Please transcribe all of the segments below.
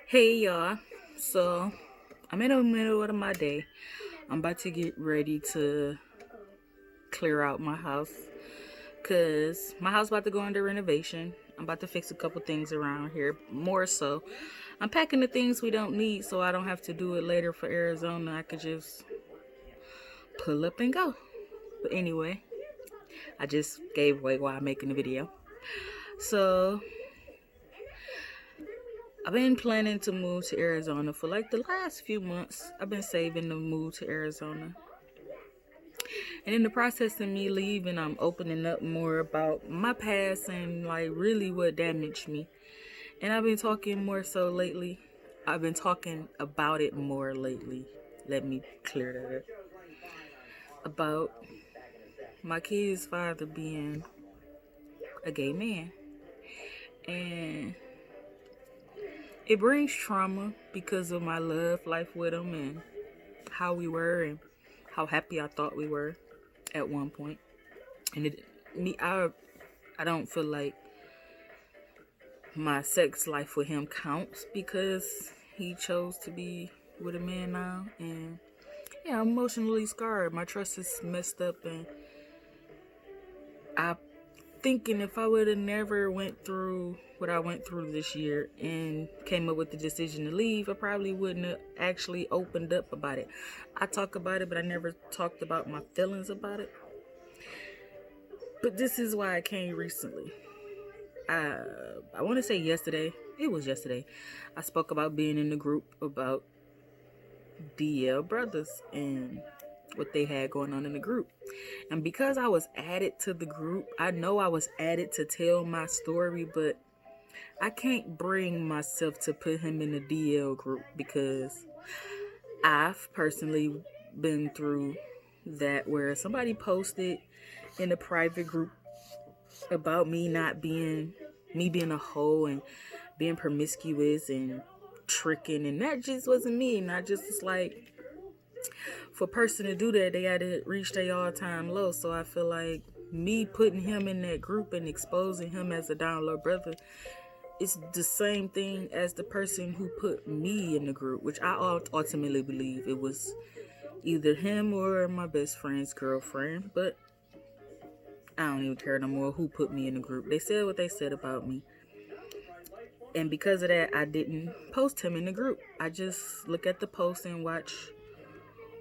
Hey y'all, so I'm in the middle of my day. I'm about to get ready to clear out my house because my house about to go under renovation. I'm about to fix a couple things around here. More so, I'm packing the things we don't need so I don't have to do it later for Arizona. I could just pull up and go. But anyway, I just gave away while I'm making the video. So I've been planning to move to Arizona for like the last few months. I've been saving to move to Arizona. And in the process of me leaving, I'm opening up more about my past and like really what damaged me. And I've been talking more so lately. I've been talking about it more lately. Let me clear that up. About my kid's father being a gay man. And it brings trauma because of my love life with him and how we were and how happy I thought we were at one point. And I don't feel like my sex life with him counts because he chose to be with a man now. And yeah, I'm emotionally scarred. My trust is messed up, and I'm thinking if I would have never went through what I went through this year and came up with the decision to leave, I probably wouldn't have actually opened up about it. I talk about it, but I never talked about my feelings about it. But this is why I came recently. I want to say yesterday. It was yesterday. I spoke about being in the group about DL Brothers and what they had going on in the group. And because I was added to the group, I know I was added to tell my story, but I can't bring myself to put him in the DL group because I've personally been through that where somebody posted in a private group about me being a hoe and being promiscuous and tricking, and that just wasn't me. And I just was like, for a person to do that, they had to reach their all-time low. So I feel like me putting him in that group and exposing him as a down low brother, it's the same thing as the person who put me in the group, which I ultimately believe it was either him or my best friend's girlfriend. But I don't even care no more who put me in the group. They said what they said about me. And because of that, I didn't post him in the group. I just look at the post and watch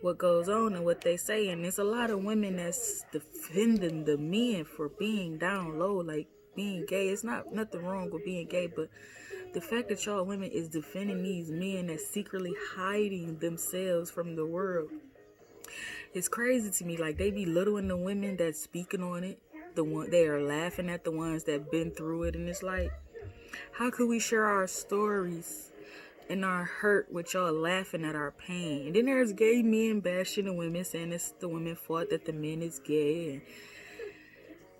what goes on and what they say. And there's a lot of women that's defending the men for being down low, like being gay. It's not nothing wrong with being gay, but the fact that y'all women is defending these men that's secretly hiding themselves from the world, it's crazy to me. Like, they belittling the women that's speaking on it. They are laughing at the ones that been through it, and it's like, how could we share our stories and our hurt with y'all laughing at our pain? And then there's gay men bashing the women, saying it's the women's fault that the men is gay. And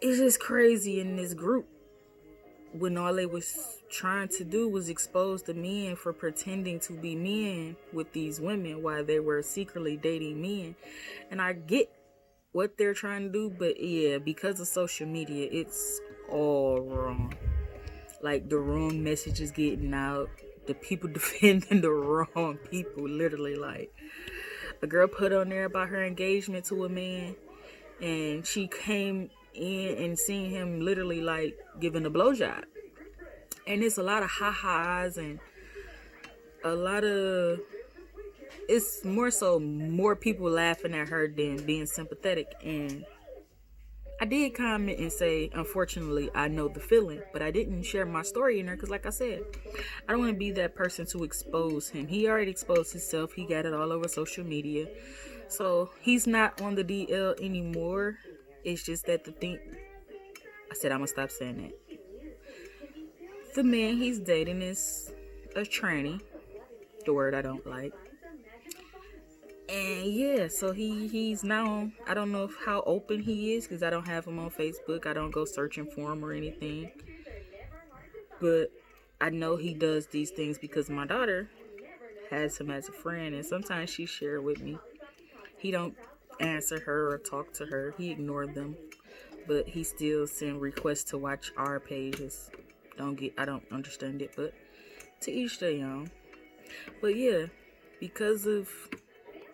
it's just crazy in this group when all they was trying to do was expose the men for pretending to be men with these women while they were secretly dating men. And I get what they're trying to do, but yeah, because of social media, it's all wrong. Like, the wrong message is getting out. The people defending the wrong people. Literally, like, a girl put on there about her engagement to a man, and she came in and seen him literally like giving a blowjob. And it's a lot of ha-has and a lot of, it's more so more people laughing at her than being sympathetic. And I did comment and say, unfortunately, I know the feeling, but I didn't share my story in there because, like I said, I don't want to be that person to expose him. He already exposed himself. He got it all over social media. So he's not on the DL anymore. It's just that I said I'm going to stop saying that. The man he's dating is a tranny, the word I don't like. And yeah, so he's now, I don't know how open he is because I don't have him on Facebook. I don't go searching for him or anything. But I know he does these things because my daughter has him as a friend, and sometimes she shared with me. He don't answer her or talk to her. He ignored them, but he still send requests to watch our pages. I don't understand it, but to each their own. But yeah, because of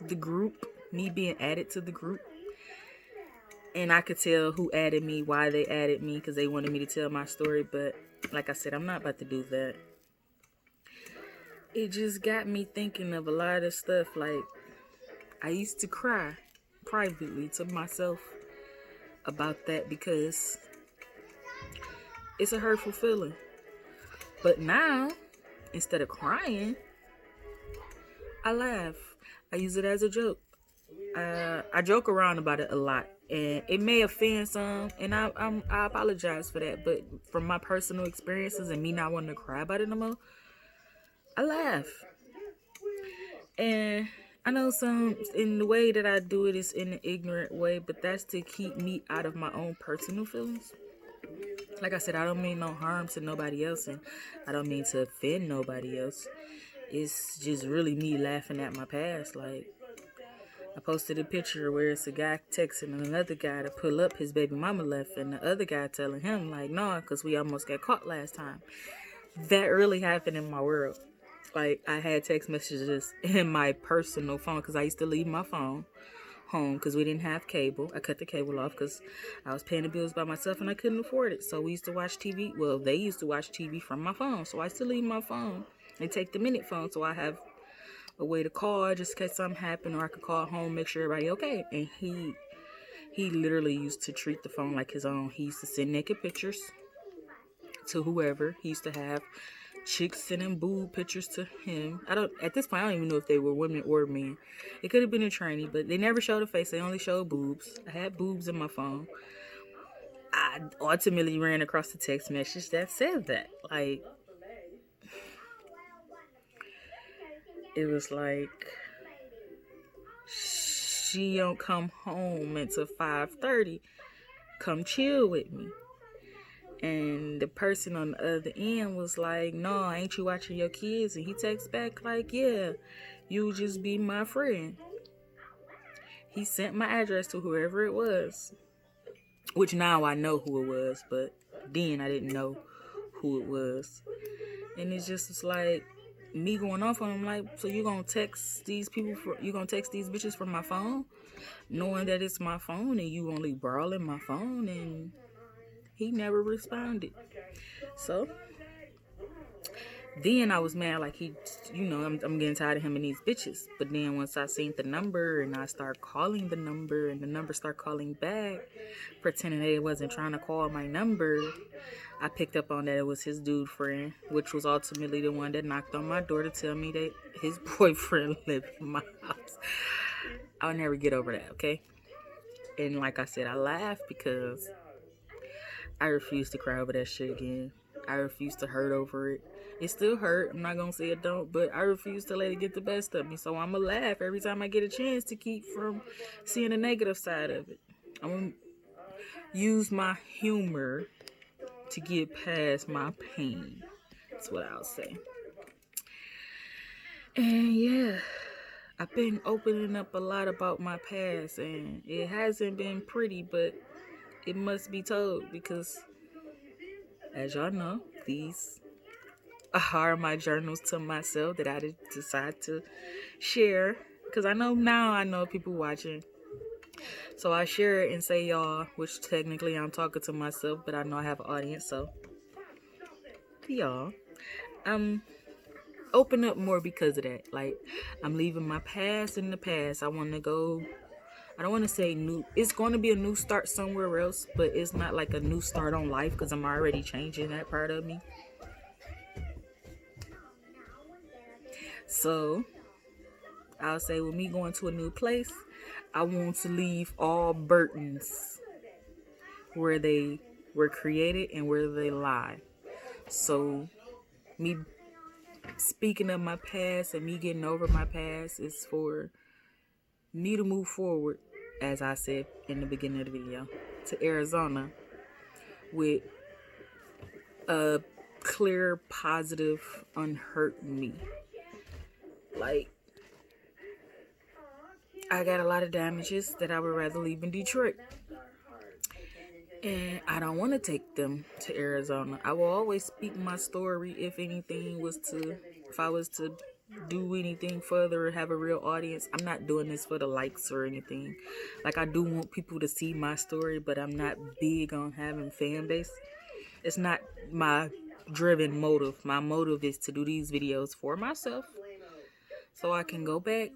the group, me being added to the group, and I could tell who added me, why they added me, because they wanted me to tell my story. But like I said, I'm not about to do that. It just got me thinking of a lot of stuff. Like, I used to cry privately to myself about that because it's a hurtful feeling. But now, instead of crying, I laugh. I use it as a joke. I joke around about it a lot, and it may offend some, and I apologize for that. But from my personal experiences and me not wanting to cry about it no more, I laugh. And I know some in the way that I do it is in an ignorant way, but that's to keep me out of my own personal feelings. Like I said, I don't mean no harm to nobody else, and I don't mean to offend nobody else. It's just really me laughing at my past. Like, I posted a picture where it's a guy texting another guy to pull up, his baby mama left, and the other guy telling him, like, no, because we almost got caught last time. That really happened in my world. Like, I had text messages in my personal phone because I used to leave my phone home because we didn't have cable. I cut the cable off because I was paying the bills by myself and I couldn't afford it. So we used to watch TV. Well, they used to watch TV from my phone. So I used to leave my phone and take the minute phone so I have a way to call just in case something happened, or I could call home, make sure everybody okay. And he literally used to treat the phone like his own. He used to send naked pictures to whoever. He used to have chicks sending boob pictures to him. At this point I don't even know if they were women or men. It could have been a trainee, but they never showed a face. They only showed boobs. I had boobs in my phone. I ultimately ran across the text message that said that. Like, it was like, she don't come home until 5:30. Come chill with me. And the person on the other end was like, no, ain't you watching your kids? And he texts back like, yeah, you just be my friend. He sent my address to whoever it was, which now I know who it was, but then I didn't know who it was. And it just was like me going off on him, like, so you gonna text these bitches from my phone, knowing that it's my phone and you only borrowing my phone? And he never responded. So then I was mad, like, I'm getting tired of him and these bitches. But then once I seen the number and I start calling the number and the number start calling back, pretending that it wasn't trying to call my number, I picked up on that it was his dude friend, which was ultimately the one that knocked on my door to tell me that his boyfriend lived in my house. I'll never get over that, okay? And like I said, I laugh because I refuse to cry over that shit again. I refuse to hurt over it. It still hurt. I'm not going to say it don't, but I refuse to let it get the best of me. So I'm going to laugh every time I get a chance to keep from seeing the negative side of it. I'm going to use my humor to get past my pain. That's what I'll say. And yeah, I've been opening up a lot about my past, and it hasn't been pretty, but it must be told because, as y'all know, these are my journals to myself that I decide to share. Because I know people watching. So I share it and say y'all, which technically I'm talking to myself, but I know I have an audience, so y'all. Open up more because of that. Like, I'm leaving my past in the past. I don't want to say new. It's going to be a new start somewhere else, but it's not like a new start on life because I'm already changing that part of me. So, I'll say with me going to a new place, I want to leave all burdens where they were created and where they lie. So, me speaking of my past and me getting over my past is for me to move forward, as I said in the beginning of the video, to Arizona with a clear, positive, unhurt me. Like, I got a lot of damages that I would rather leave in Detroit. And I don't want to take them to Arizona. I will always speak my story if I was to do anything further or have a real audience. I'm not doing this for the likes or anything. Like, I do want people to see my story, but I'm not big on having fan base. It's not my driven motive. My motive is to do these videos for myself so I can go back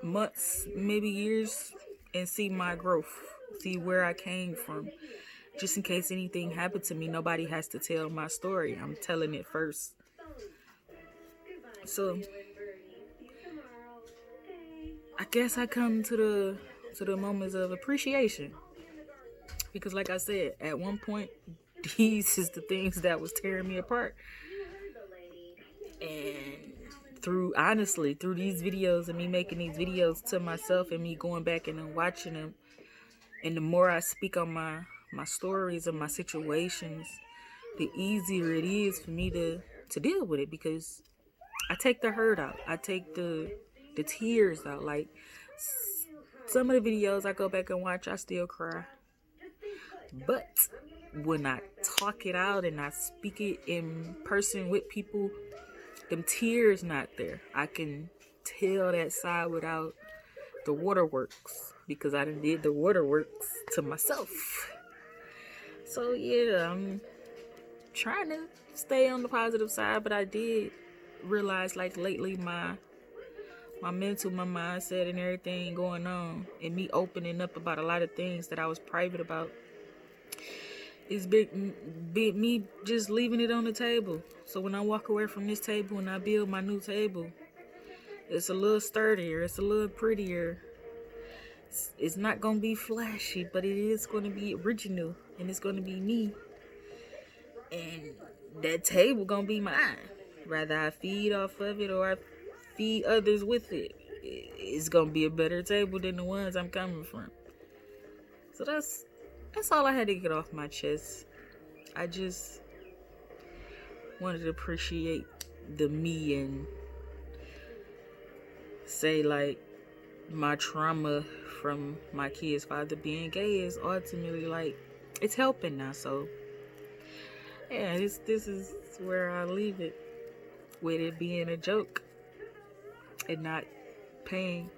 months, maybe years, and see my growth, see where I came from. Just in case anything happened to me, nobody has to tell my story. I'm telling it first. So I guess I come to the moments of appreciation, because like I said, at one point these is the things that was tearing me apart. And through these videos and me making these videos to myself and me going back and then watching them, and the more I speak on my stories and my situations, the easier it is for me to deal with it, because I take the hurt out. I take the tears out. Like, some of the videos I go back and watch, I still cry. But when I talk it out and I speak it in person with people, them tears not there. I can tell that side without the waterworks, because I done did the waterworks to myself. So yeah, I'm trying to stay on the positive side, but I did realize, like, lately my mental, my mindset and everything going on, and me opening up about a lot of things that I was private about, is big me just leaving it on the table. So when I walk away from this table and I build my new table, it's a little sturdier, it's a little prettier. It's not gonna be flashy, but it is gonna be original, and it's gonna be me. And that table gonna be mine. Whether I feed off of it or I feed others with it, it's gonna be a better table than the ones I'm coming from. So that's all I had to get off my chest. I just wanted to appreciate the me and say, like, my trauma from my kid's father being gay is ultimately, like, it's helping now. So yeah, this is where I leave it, with it being a joke and not pain.